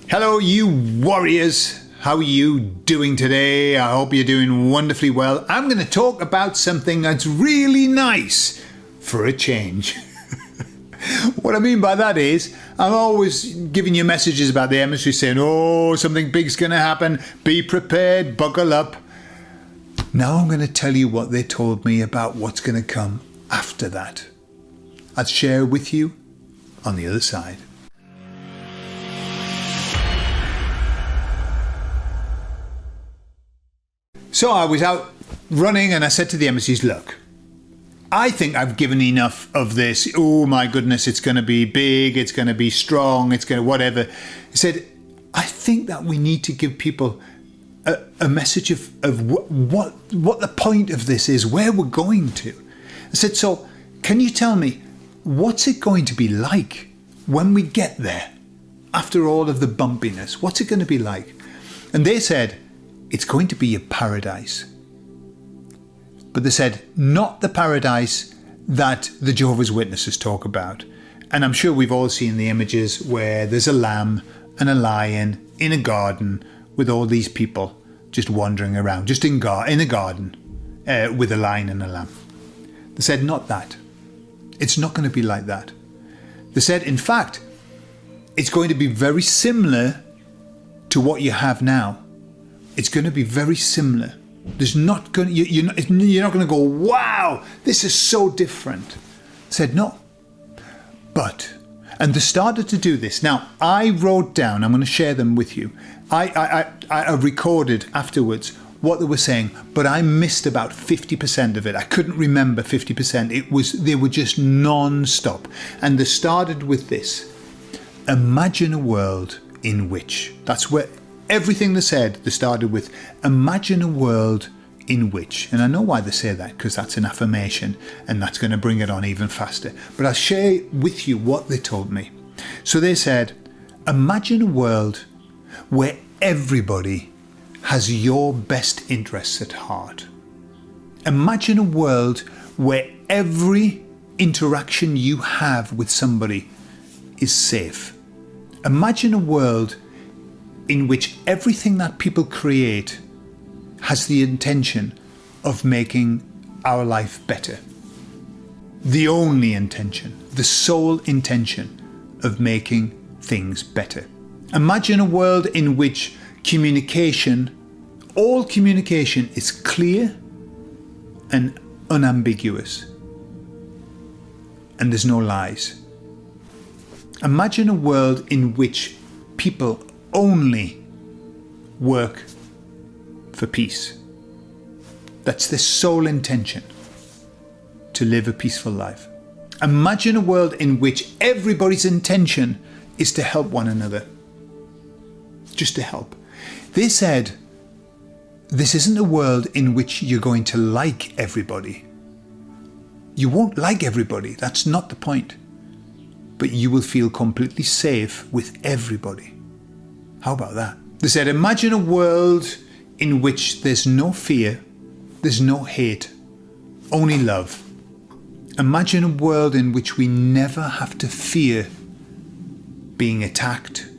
Hello, you warriors. How are you doing today? I hope you're doing wonderfully well. I'm going to talk about something that's really nice for a change. What I mean by that is, I'm always giving you messages about the emissary saying, oh, something big's going to happen. Be prepared, buckle up. Now I'm going to tell you what they told me about what's going to come after that. I'll share with you on the other side. So I was out running and I said to the emissaries, look, I think I've given enough of this. Oh my goodness, it's going to be big, it's going to be strong, it's going to whatever. I said, I think that we need to give people a message of what the point of this is, where we're going to. I said, so can you tell me, what's it going to be like when we get there? After all of the bumpiness, what's it going to be like? And they said, it's going to be a paradise. But they said, not the paradise that the Jehovah's Witnesses talk about. And I'm sure we've all seen the images where there's a lamb and a lion in a garden with all these people just wandering around, just in a garden with a lion and a lamb. They said, not that. It's not going to be like that. They said, in fact, it's going to be very similar to what you have now. It's going to be very similar. There's not going. You're not going to go, wow, this is so different. Said no, but, and they started to do this. Now I wrote down. I'm going to share them with you. I recorded afterwards what they were saying, but I missed about 50% of it. I couldn't remember 50%. They were just non-stop, and they started with this. Imagine a world in which, that's where. Everything they said, they started with, imagine a world in which, and I know why they say that, because that's an affirmation, and that's going to bring it on even faster. But I'll share with you what they told me. So they said, imagine a world where everybody has your best interests at heart. Imagine a world where every interaction you have with somebody is safe. Imagine a world in which everything that people create has the intention of making our life better. The only intention, the sole intention of making things better. Imagine a world in which communication, all communication is clear and unambiguous, and there's no lies. Imagine a world in which people only work for peace. That's their sole intention, to live a peaceful life. Imagine a world in which everybody's intention is to help one another. Just to help. They said, this isn't a world in which you're going to like everybody. You won't like everybody, that's not the point. But you will feel completely safe with everybody. How about that? They said, imagine a world in which there's no fear, there's no hate, only love. Imagine a world in which we never have to fear being attacked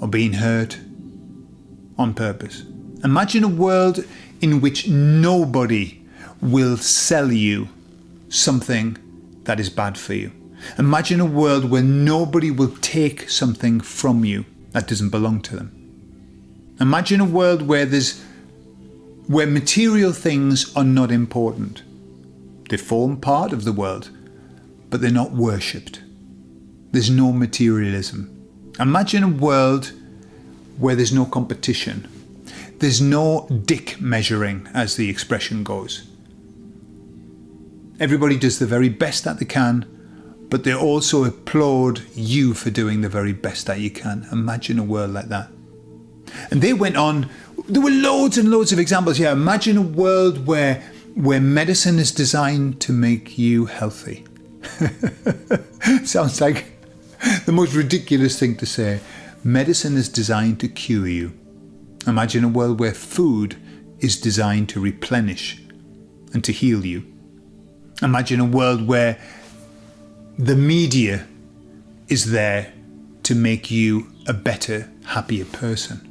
or being hurt on purpose. Imagine a world in which nobody will sell you something that is bad for you. Imagine a world where nobody will take something from you that doesn't belong to them. Imagine a world where material things are not important. They form part of the world, but they're not worshipped. There's no materialism. Imagine a world where there's no competition. There's no dick measuring, as the expression goes. Everybody does the very best that they can, but they also applaud you for doing the very best that you can. Imagine a world like that. And they went on, there were loads and loads of examples. Yeah, imagine a world where medicine is designed to make you healthy. Sounds like the most ridiculous thing to say. Medicine is designed to cure you. Imagine a world where food is designed to replenish and to heal you. Imagine a world where the media is there to make you a better, happier person.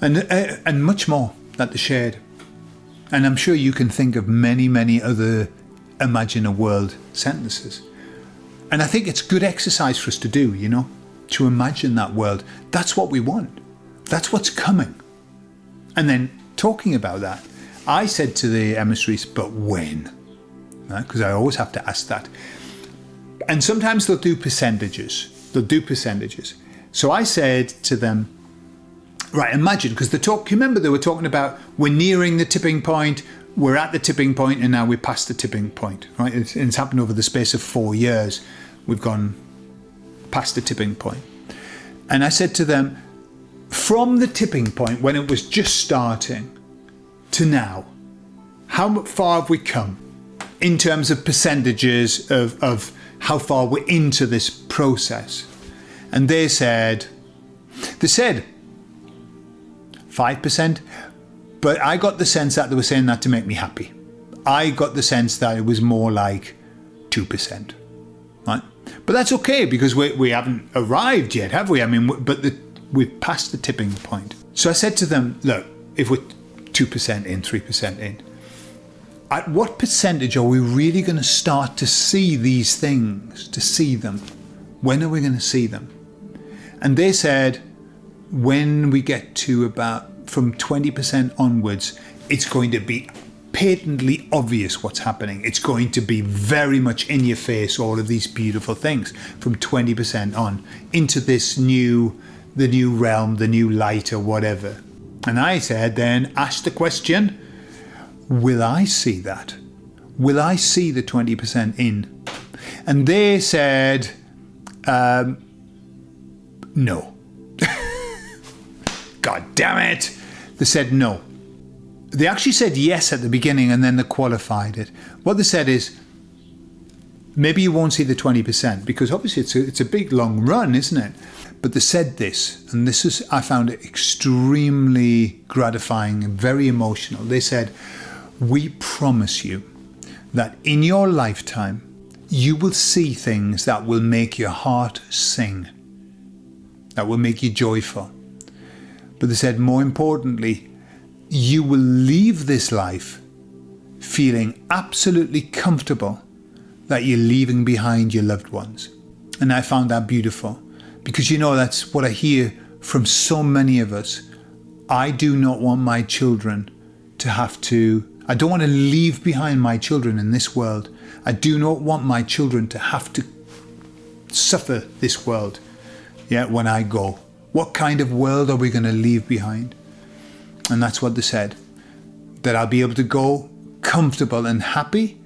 And much more that they shared. And I'm sure you can think of many, many other imagine a world sentences. And I think it's good exercise for us to do, to imagine that world. That's what we want. That's what's coming. And then talking about that, I said to the emissaries, but when? Because I always have to ask that. And sometimes they'll do percentages. So I said to them, right, imagine, because remember they were talking about we're nearing the tipping point, we're at the tipping point, and now we're past the tipping point, right? It's happened over the space of 4 years. We've gone past the tipping point. And I said to them, from the tipping point, when it was just starting, to now, how far have we come in terms of percentages of how far we're into this process? And they said 5%, but I got the sense that they were saying that to make me happy. I got the sense that it was more like 2%, right? But that's okay, because we haven't arrived yet, have we? I mean, we've passed the tipping point. So I said to them, look, if we're 2% in, 3% in, at what percentage are we really going to start to see these things, to see them? When are we going to see them? And they said, when we get to about from 20% onwards, it's going to be patently obvious what's happening. It's going to be very much in your face, all of these beautiful things from 20% on into the new realm, the new light or whatever. And I said, then ask the question, will I see that? Will I see the 20% in? And they said, no. God damn it. They said no. They actually said yes at the beginning, and then they qualified it. What they said is, maybe you won't see the 20%, because obviously it's a big long run, isn't it? But they said this, and I found it extremely gratifying and very emotional. They said, we promise you that in your lifetime, you will see things that will make your heart sing, that will make you joyful. But they said, more importantly, you will leave this life feeling absolutely comfortable that you're leaving behind your loved ones. And I found that beautiful, because that's what I hear from so many of us. I do not want my children I don't want to leave behind my children in this world. I do not want my children to have to suffer this world, when I go. What kind of world are we going to leave behind? And that's what they said, that I'll be able to go comfortable and happy,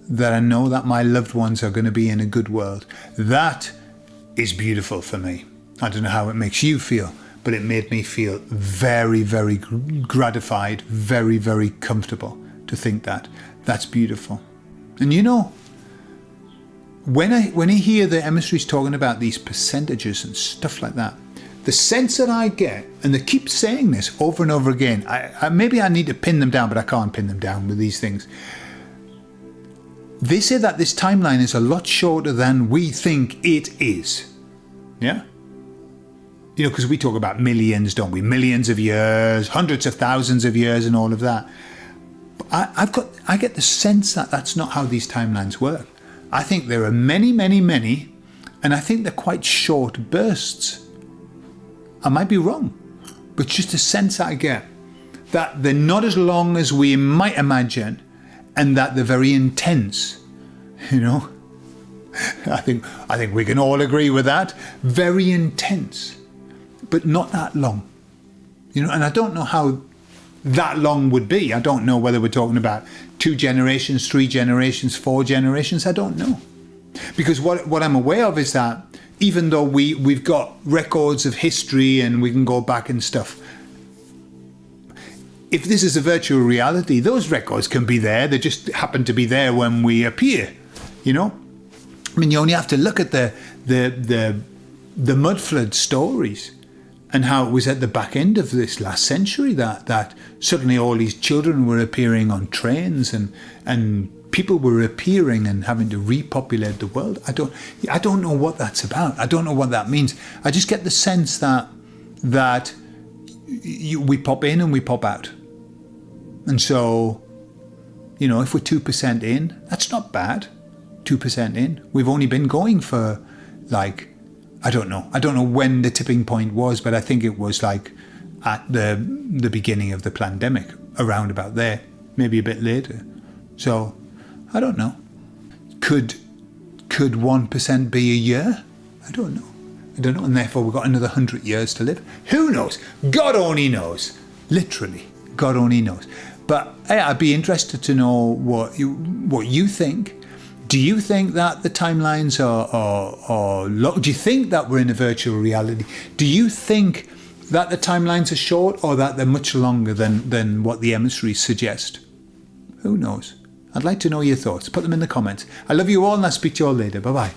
that I know that my loved ones are going to be in a good world. That is beautiful for me. I don't know how it makes you feel, but it made me feel very, very gratified, very, very comfortable to think that. That's beautiful. And when I hear the emissaries talking about these percentages and stuff like that, the sense that I get, and they keep saying this over and over again, maybe I need to pin them down, but I can't pin them down with these things. They say that this timeline is a lot shorter than we think it is. Yeah? Because we talk about millions, don't we? Millions of years, hundreds of thousands of years and all of that. But I get the sense that that's not how these timelines work. I think there are many, many, many, and I think they're quite short bursts. I might be wrong, but just a sense I get that they're not as long as we might imagine, and that they're very intense. I think we can all agree with that. Very intense, but not that long. And I don't know how that long would be. I don't know whether we're talking about 2 generations, 3 generations, 4 generations. I don't know. Because what I'm aware of is that even though we've got records of history and we can go back and stuff, if this is a virtual reality, those records can be there. They just happen to be there when we appear, I mean, you only have to look at the mud flood stories and how it was at the back end of this last century that suddenly all these children were appearing on trains and people were appearing and having to repopulate the world. I don't know what that's about. I don't know what that means. I just get the sense that we pop in and we pop out. And so, if we're 2% in, that's not bad. 2% in. We've only been going for I don't know when the tipping point was, but I think it was at the beginning of the pandemic, around about there, maybe a bit later. So, I don't know. Could 1% be a year? I don't know. And therefore we've got another 100 years to live. Who knows? God only knows. Literally, God only knows. But I'd be interested to know what you think. Do you think that the timelines are long? Do you think that we're in a virtual reality? Do you think that the timelines are short, or that they're much longer than what the emissaries suggest? Who knows? I'd like to know your thoughts. Put them in the comments. I love you all, and I'll speak to you all later. Bye-bye.